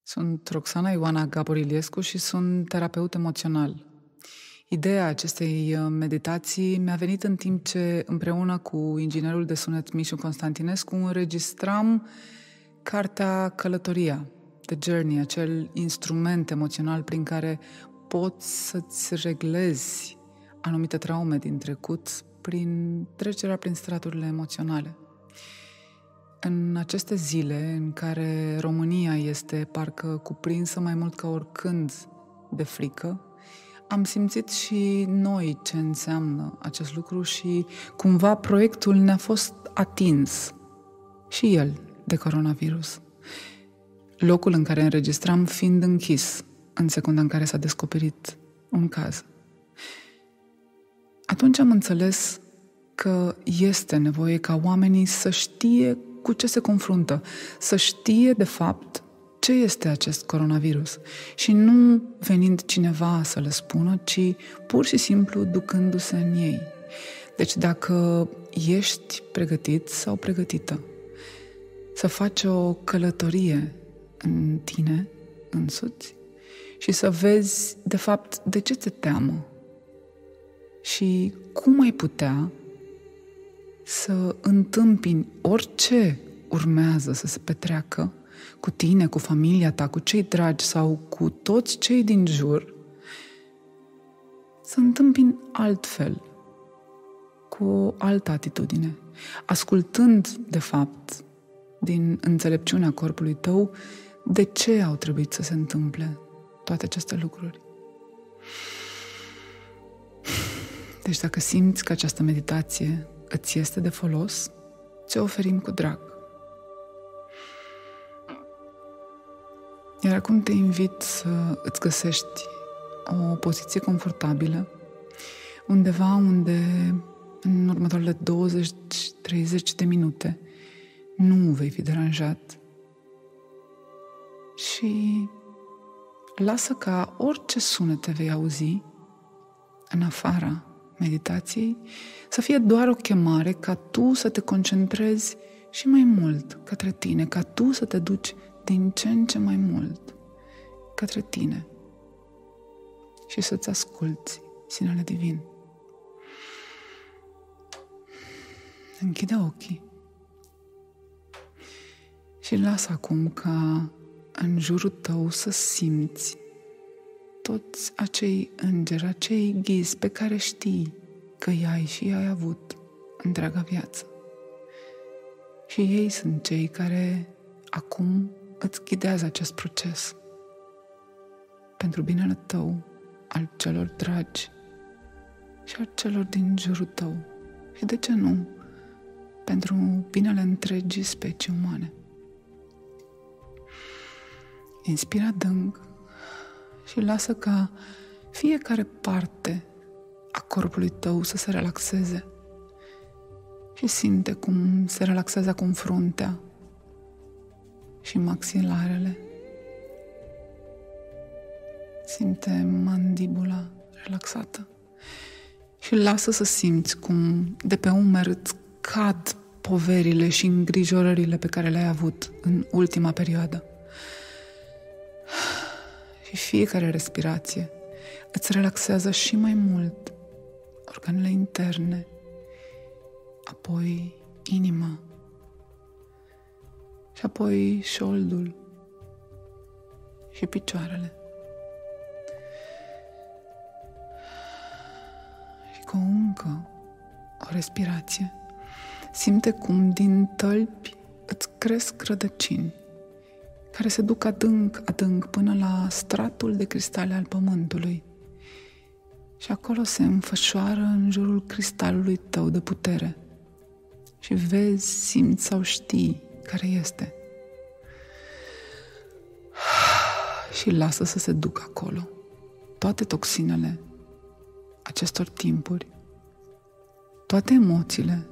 Sunt Roxana Ioana Gaborilescu și sunt terapeut emoțional. Ideea acestei meditații mi-a venit în timp ce, împreună cu inginerul de sunet Mișu Constantinescu, înregistram cartea Călătoria, The Journey, acel instrument emoțional prin care poți să-ți reglezi anumite traume din trecut prin trecerea prin straturile emoționale. În aceste zile în care România este parcă cuprinsă mai mult ca oricând de frică, am simțit și noi ce înseamnă acest lucru și cumva proiectul ne-a fost atins și el de coronavirus. Locul în care înregistram fiind închis în secunda în care s-a descoperit un caz. Atunci am înțeles că este nevoie ca oamenii să știe cu ce se confruntă, să știe de fapt ce este acest coronavirus și nu venind cineva să le spună, ci pur și simplu ducându-se în ei. Deci dacă ești pregătit sau pregătită să faci o călătorie în tine însuți și să vezi de fapt de ce ți-e teamă și cum ai putea să întâmpini orice urmează să se petreacă cu tine, cu familia ta, cu cei dragi sau cu toți cei din jur, să întâmpini altfel, cu o altă atitudine, ascultând, de fapt, din înțelepciunea corpului tău, de ce au trebuit să se întâmple toate aceste lucruri. Deci dacă simți că această meditație îți este de folos, ți-o oferim cu drag. Iar acum te invit să îți găsești o poziție confortabilă, undeva unde în următoarele 20-30 de minute nu vei fi deranjat și lasă ca orice sunete vei auzi în afara meditației să fie doar o chemare ca tu să te concentrezi și mai mult către tine, ca tu să te duci din ce în ce mai mult către tine și să-ți asculți sinele divin. Închide ochii și lasă acum ca în jurul tău să simți toți acei îngeri, acei ghizi pe care știi că i-ai și i-ai avut întreaga viață. Și ei sunt cei care acum îți ghidează acest proces pentru binele tău, al celor dragi și al celor din jurul tău. Și de ce nu? Pentru binele întregii specii umane. Inspira adânc și lasă ca fiecare parte a corpului tău să se relaxeze și simte cum se relaxează acum fruntea și maxilarele. Simte mandibula relaxată și lasă să simți cum de pe umeri îți cad poverile și îngrijorările pe care le-ai avut în ultima perioadă. Și fiecare respirație îți relaxează și mai mult organele interne, apoi inima și apoi șoldul și picioarele. Și cu încă o respirație simte cum din tălpi îți cresc rădăcini care se duc adânc, adânc până la stratul de cristale al pământului. Și acolo se înfășoară în jurul cristalului tău de putere. Și vezi, simți sau știi care este. Și lasă să se ducă acolo toate toxinele acestor timpuri, toate emoțiile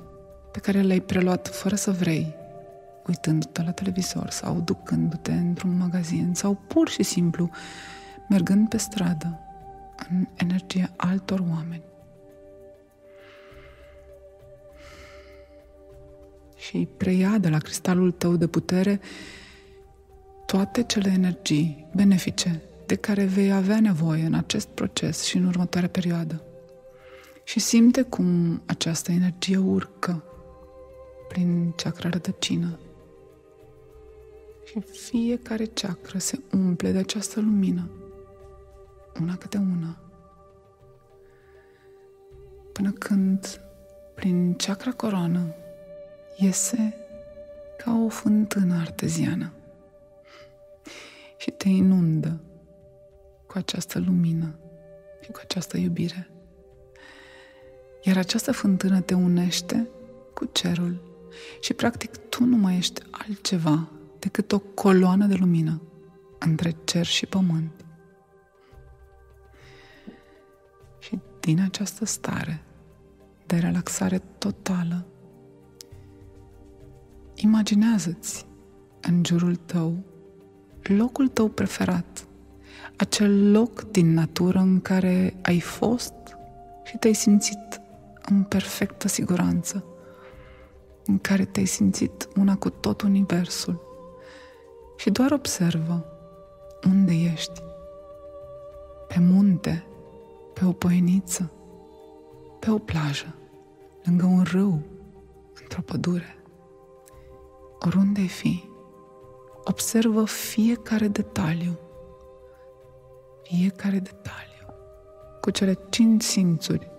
pe care le-ai preluat fără să vrei, uitându-te la televizor sau ducându-te într-un magazin sau pur și simplu mergând pe stradă în energia altor oameni. Și preia de la cristalul tău de putere toate cele energii benefice de care vei avea nevoie în acest proces și în următoarea perioadă. Și simte cum această energie urcă prin chakra rădăcină. Și fiecare chakra se umple de această lumină, una câte una, până când, prin chakra coroană, iese ca o fântână arteziană și te inundă cu această lumină și cu această iubire. Iar această fântână te unește cu cerul și practic tu nu mai ești altceva decât o coloană de lumină între cer și pământ. Și din această stare de relaxare totală, imaginează-ți în jurul tău locul tău preferat, acel loc din natură în care ai fost și te-ai simțit în perfectă siguranță, în care te-ai simțit una cu tot universul. Și doar observă unde ești. Pe munte, pe o poieniță, pe o plajă, lângă un râu, într-o pădure. Oriunde ai fi, observă fiecare detaliu, cu cele 5 simțuri.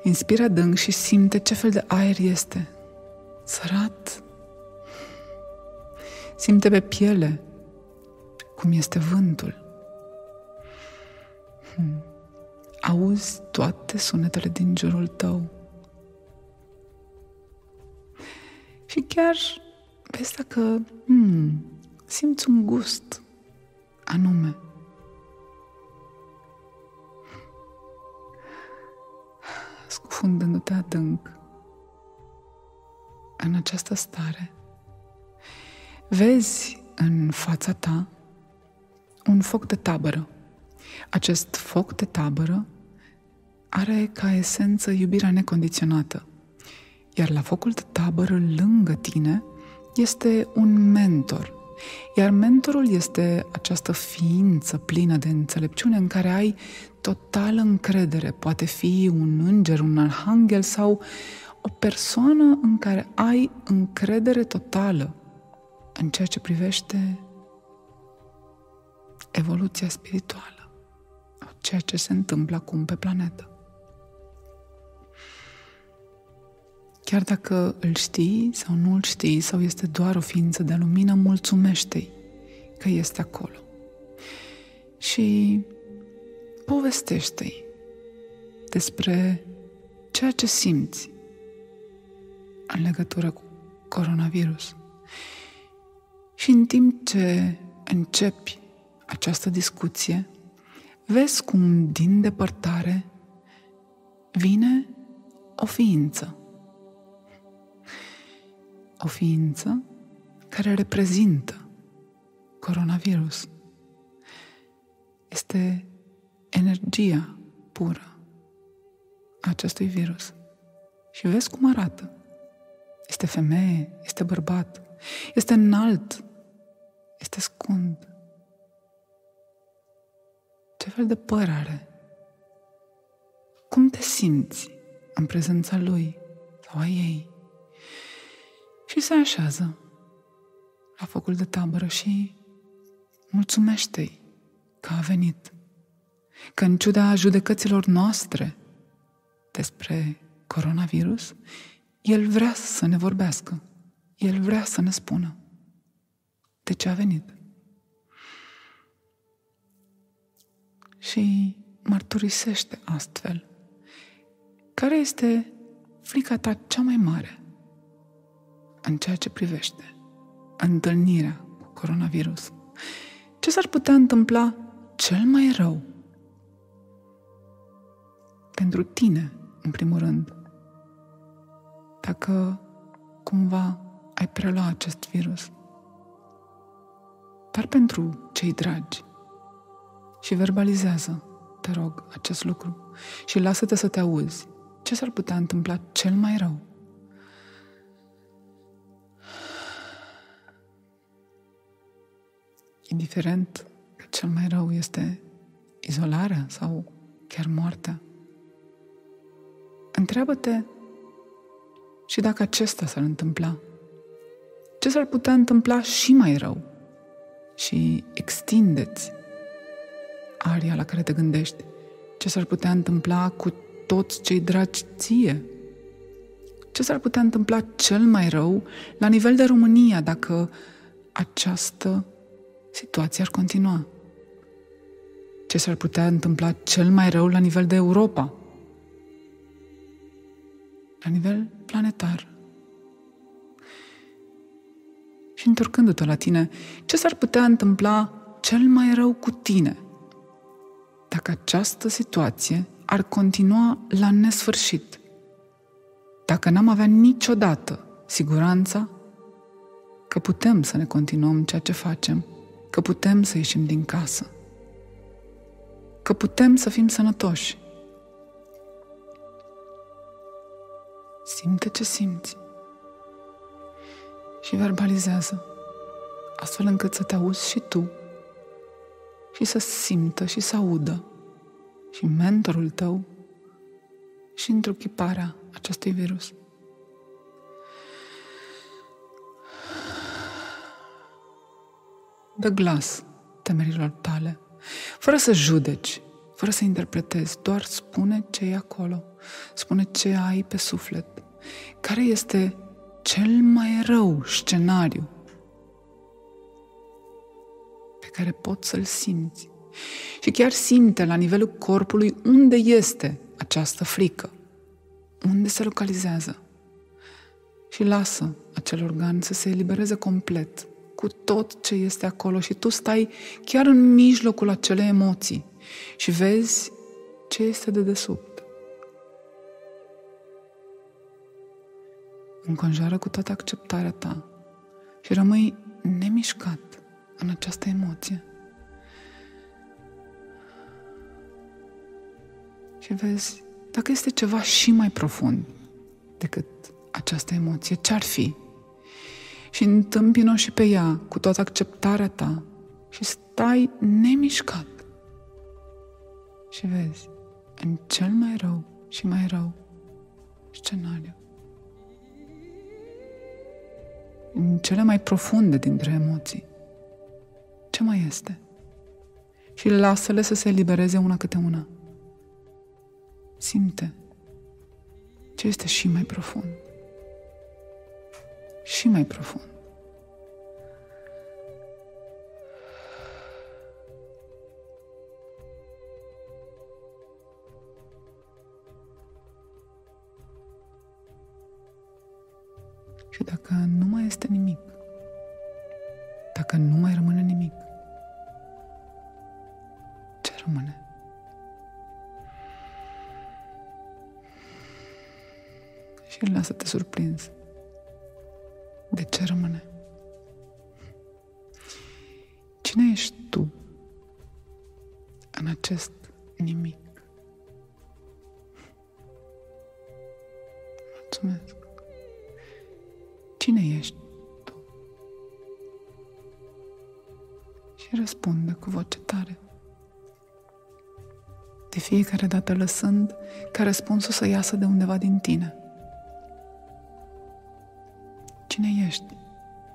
Inspiră adânc și simte ce fel de aer este. Sărat. Simte pe piele cum este vântul. Auzi toate sunetele din jurul tău. Și chiar vezi dacă simți un gust anume. Scufundându-te adânc în această stare, vezi în fața ta un foc de tabără. Acest foc de tabără are ca esență iubirea necondiționată. Iar la focul de tabără, lângă tine, este un mentor. Iar mentorul este această ființă plină de înțelepciune în care ai totală încredere. Poate fi un înger, un arhanghel sau o persoană în care ai încredere totală în ceea ce privește evoluția spirituală, ceea ce se întâmplă acum pe planetă. Chiar dacă îl știi sau nu îl știi sau este doar o ființă de lumină, mulțumește-i că este acolo. Și povestește-i despre ceea ce simți în legătură cu coronavirus. Și în timp ce începi această discuție, vezi cum din depărtare vine o ființă. O ființă care reprezintă coronavirus. Este energia pură a acestui virus. Și vezi cum arată. Este femeie, este bărbat, este înalt, este scund. Ce fel de păr are? Cum te simți în prezența lui sau a ei? Și se așează la focul de tabără și mulțumește-i că a venit. Că în ciuda judecăților noastre despre coronavirus, el vrea să ne vorbească. El vrea să ne spună de ce a venit. Și mărturisește astfel care este frica ta cea mai mare în ceea ce privește întâlnirea cu coronavirus. Ce s-ar putea întâmpla cel mai rău pentru tine, în primul rând, dacă cumva ai prelua acest virus, dar pentru cei dragi. Și verbalizează, te rog, acest lucru și lasă-te să te auzi. Ce s-ar putea întâmpla cel mai rău? indiferent că cel mai rău este izolarea sau chiar moartea. Întreabă-te și dacă acesta s-ar întâmpla. Ce s-ar putea întâmpla și mai rău? Și extindeți aria la care te gândești. Ce s-ar putea întâmpla cu toți cei dragi ție? Ce s-ar putea întâmpla cel mai rău la nivel de România dacă această situație ar continua? Ce s-ar putea întâmpla cel mai rău la nivel de Europa? La nivel planetar? Și întorcându-te la tine, ce s-ar putea întâmpla cel mai rău cu tine dacă această situație ar continua la nesfârșit? Dacă n-am avea niciodată siguranța că putem să ne continuăm ceea ce facem, că putem să ieșim din casă, că putem să fim sănătoși. Simte ce simți și verbalizează, astfel încât să te auzi și tu și să simtă și să audă și mentorul tău și întruchiparea acestui virus. Dă glas temerilor tale, fără să judeci, fără să interpretezi, doar spune ce e acolo, spune ce ai pe suflet, care este cel mai rău scenariu pe care poți să-l simți. Și chiar simte la nivelul corpului unde este această frică, unde se localizează. Și lasă acel organ să se elibereze complet cu tot ce este acolo și tu stai chiar în mijlocul acelei emoții și vezi ce este de desubt. Înconjoară cu toată acceptarea ta și rămâi nemișcat în această emoție. Și vezi dacă este ceva și mai profund decât această emoție, ce-ar fi? Și întâmpină și pe ea cu toată acceptarea ta și stai nemișcat. Și vezi în cel mai rău și mai rău scenariu, în cele mai profunde dintre emoții, ce mai este? Și lasă-le să se elibereze una câte una. Simte ce este și mai profund. Și mai profund. Și dacă nu mai este nimic, dacă nu mai rămâne nimic, ce rămâne? Și lasă-te surprins. De ce rămâne? Cine ești tu în acest nimic? Mulțumesc. Cine ești tu? Și răspunde cu voce tare. De fiecare dată lăsând ca răspunsul să iasă de undeva din tine. Cine ești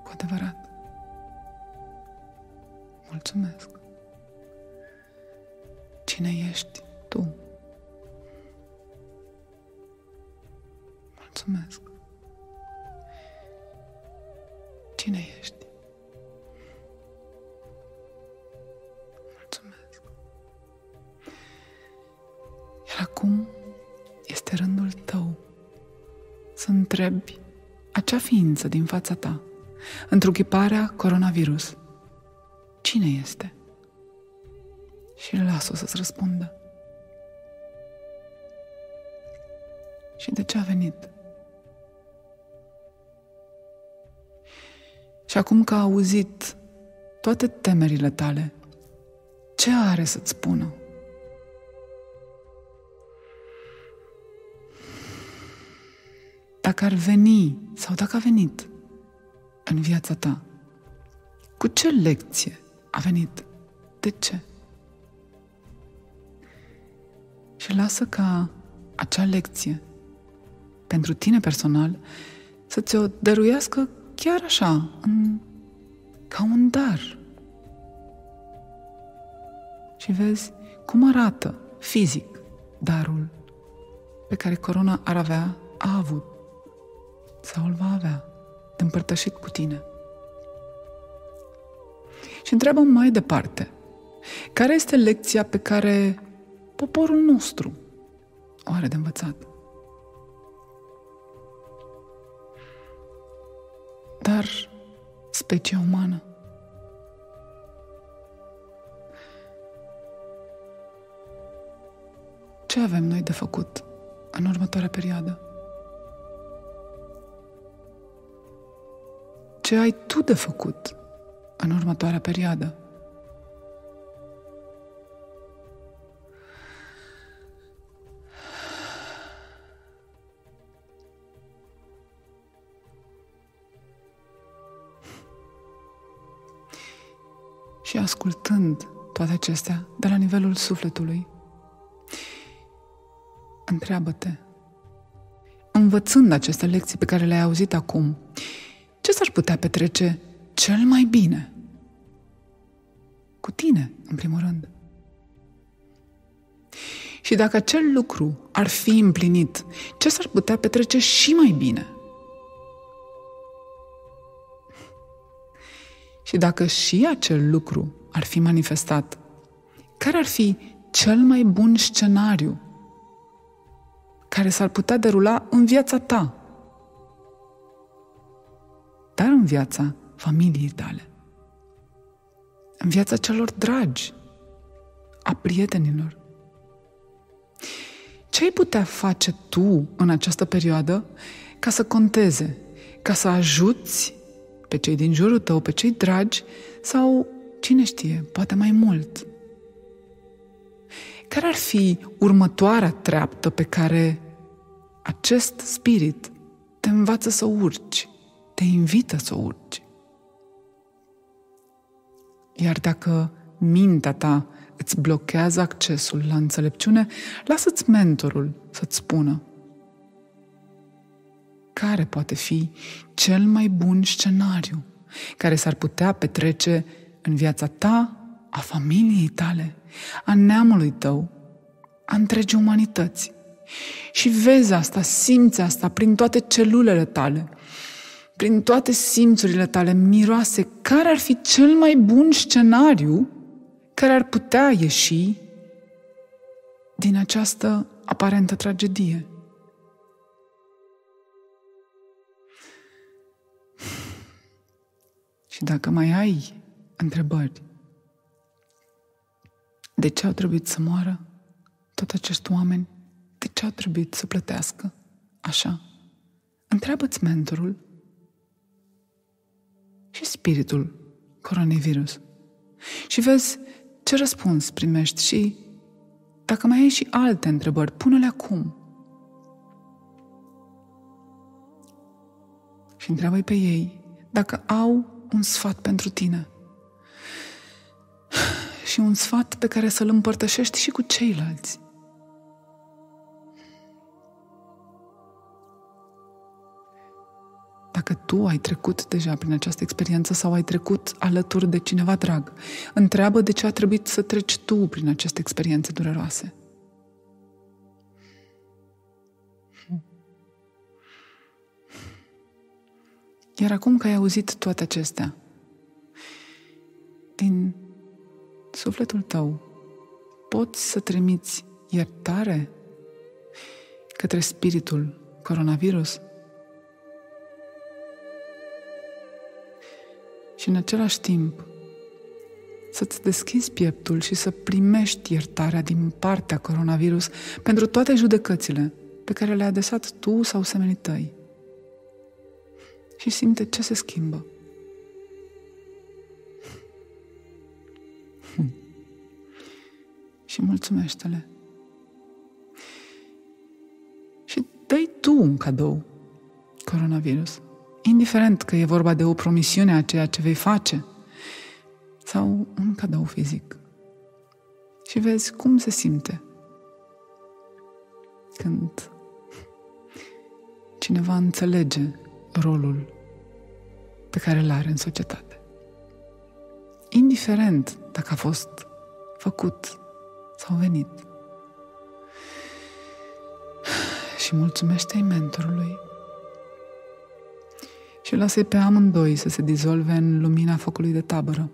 cu adevărat? Mulțumesc. Cine ești tu? Mulțumesc. Cine ești? Mulțumesc. Iar acum este rândul tău să întrebi acea ființă din fața ta, întruchiparea coronavirus. Cine este? Și lasă-o să-ți răspundă. Și de ce a venit? Și acum că a auzit toate temerile tale, ce are să-ți spună? Dacă ar veni sau dacă a venit în viața ta, cu ce lecție a venit. De ce? Și lasă ca acea lecție pentru tine personal să ți-o dăruiască chiar așa, ca un dar. Și vezi cum arată fizic darul pe care corona a avut sau îl va avea de împărtășit cu tine. Și întreabă mai departe, care este lecția pe care poporul nostru o are de învățat? Dar specia umană. Ce avem noi de făcut în următoarea perioadă? Ce ai tu de făcut în următoarea perioadă? Și ascultând toate acestea de la nivelul sufletului, întreabă-te, învățând aceste lecții pe care le-ai auzit acum, ce s-ar putea petrece cel mai bine? Cu tine, în primul rând. Și dacă acel lucru ar fi împlinit, ce s-ar putea petrece și mai bine? Și dacă și acel lucru ar fi manifestat, care ar fi cel mai bun scenariu care s-ar putea derula în viața ta, dar în viața familiei tale, în viața celor dragi, a prietenilor? Ce ai putea face tu în această perioadă ca să conteze, ca să ajuți pe cei din jurul tău, pe cei dragi sau, cine știe, poate mai mult? Care ar fi următoarea treaptă pe care acest spirit te învață să urci, te invită să urci? Iar dacă mintea ta îți blochează accesul la înțelepciune, lasă-ți mentorul să-ți spună care poate fi cel mai bun scenariu care s-ar putea petrece în viața ta, a familiei tale, a neamului tău, a întregii umanități. Și vezi asta, simți asta prin toate celulele tale, prin toate simțurile tale, miroase care ar fi cel mai bun scenariu care ar putea ieși din această aparentă tragedie. Și dacă mai ai întrebări, de ce au trebuit să moară toți acești oameni? De ce au trebuit să plătească așa? Întreabă-ți mentorul și spiritul coronavirus și vezi ce răspuns primești și dacă mai ai și alte întrebări, pune-le acum. Și întreabă-i pe ei dacă au un sfat pentru tine și un sfat pe care să-l împărtășești și cu ceilalți. Dacă tu ai trecut deja prin această experiență sau ai trecut alături de cineva drag, întreabă de ce a trebuit să treci tu prin aceste experiențe dureroase. Iar acum că ai auzit toate acestea, din sufletul tău, poți să trimiți iertare către spiritul coronavirus? Și în același timp să-ți deschizi pieptul și să primești iertarea din partea coronavirus pentru toate judecățile pe care le-ai adresat tu sau semenii tăi. Și simte ce se schimbă. Și mulțumește-le. Și dă-i tu un cadou coronavirus. Indiferent că e vorba de o promisiune a ceea ce vei face sau un cadou fizic. Și vezi cum se simte când cineva înțelege rolul pe care îl are în societate. Indiferent dacă a fost făcut sau venit. Și mulțumește-i mentorului și lasă-i pe amândoi să se dizolve în lumina focului de tabără.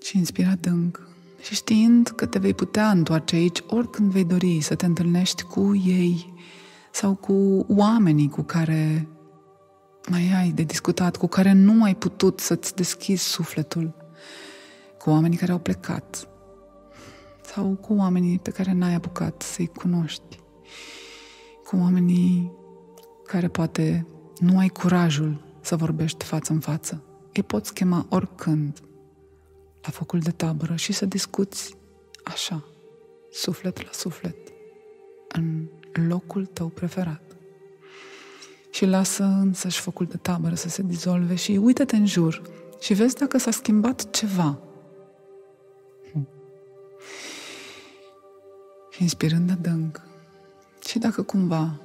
Și inspira adânc și știind că te vei putea întoarce aici oricând vei dori să te întâlnești cu ei sau cu oamenii cu care mai ai de discutat, cu care nu ai putut să-ți deschizi sufletul, cu oamenii care au plecat sau cu oamenii pe care n-ai apucat să-i cunoști, cu oamenii care poate nu ai curajul să vorbești față în față. Îi poți chema oricând la focul de tabără și să discuți așa, suflet la suflet, în locul tău preferat. Și lasă însăși focul de tabără să se dizolve și uită-te în jur și vezi dacă s-a schimbat ceva. Și inspirând adânc, și dacă cumva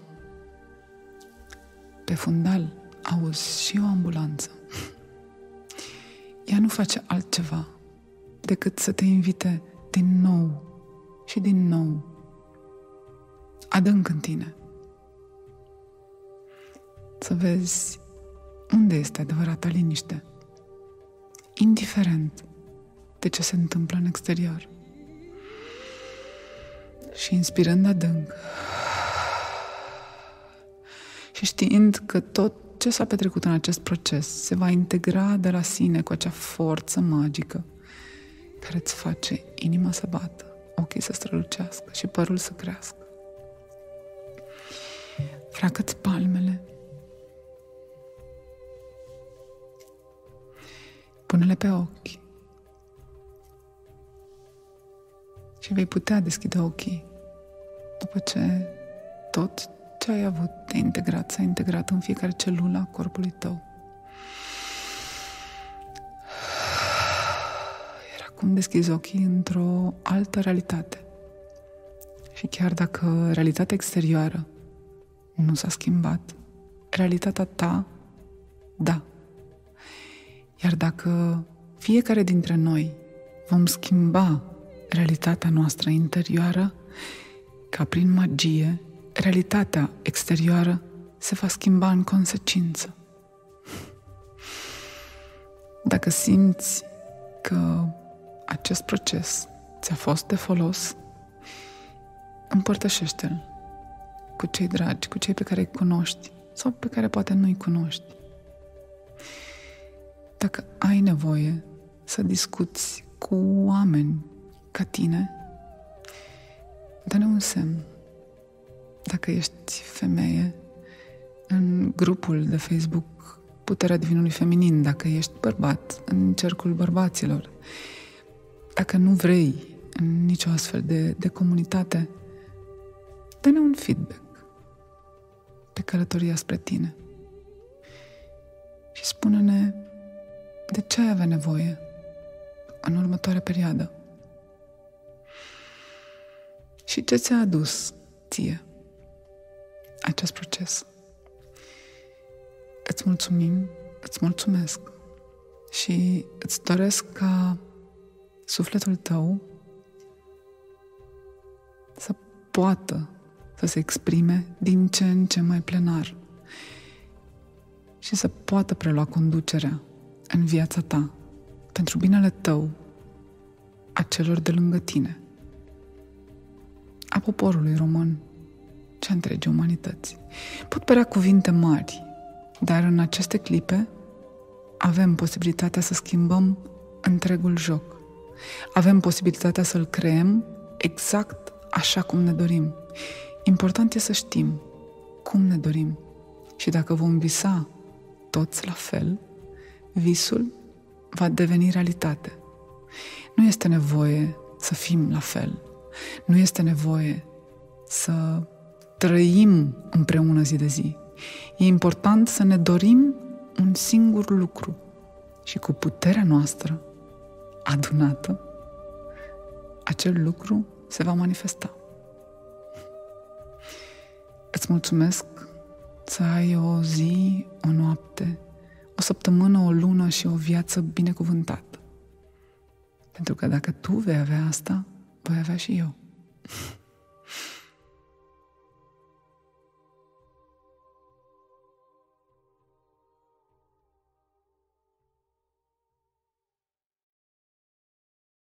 pe fundal auzi și o ambulanță, ea nu face altceva decât să te invite din nou și din nou adânc în tine. Să vezi unde este adevărata liniște, indiferent de ce se întâmplă în exterior. Și inspirând adânc și știind că tot ce s-a petrecut în acest proces se va integra de la sine cu acea forță magică care îți face inima să bată, ochii să strălucească și părul să crească. Freacă-ți palmele, pune-le pe ochi și vei putea deschide ochii după ce tot ce ai avut de integrat s-a integrat în fiecare celulă a corpului tău. Iar acum deschizi ochii într-o altă realitate. Și chiar dacă realitatea exterioară nu s-a schimbat, realitatea ta, da. Iar dacă fiecare dintre noi vom schimba realitatea noastră interioară, ca prin magie, realitatea exterioară se va schimba în consecință. Dacă simți că acest proces ți-a fost de folos, împărtășește-l cu cei dragi, cu cei pe care îi cunoști sau pe care poate nu îi cunoști. Dacă ai nevoie să discuți cu oameni ca tine, dă-ne un semn. Dacă ești femeie, în grupul de Facebook Puterea Divinului Feminin, dacă ești bărbat, în cercul bărbaților, dacă nu vrei în nicio astfel de comunitate, dă-ne un feedback pe călătoria spre tine și spune-ne de ce ai avea nevoie în următoarea perioadă și ce ți-a adus ție acest proces. Îți mulțumim, îți mulțumesc și îți doresc ca sufletul tău să poată să se exprime din ce în ce mai plenar și să poată prelua conducerea în viața ta pentru binele tău, a celor de lângă tine, a poporului român și a întregii umanități. Pot părea cuvinte mari, dar în aceste clipe avem posibilitatea să schimbăm întregul joc. Avem posibilitatea să-l creăm exact așa cum ne dorim. Important e să știm cum ne dorim și dacă vom visa toți la fel, visul va deveni realitate. Nu este nevoie să fim la fel. Nu este nevoie să trăim împreună zi de zi. E important să ne dorim un singur lucru și cu puterea noastră adunată, acel lucru se va manifesta. Îți mulțumesc să ai o zi, o noapte, o săptămână, o lună și o viață binecuvântată. Pentru că dacă tu vei avea asta, voi avea și eu.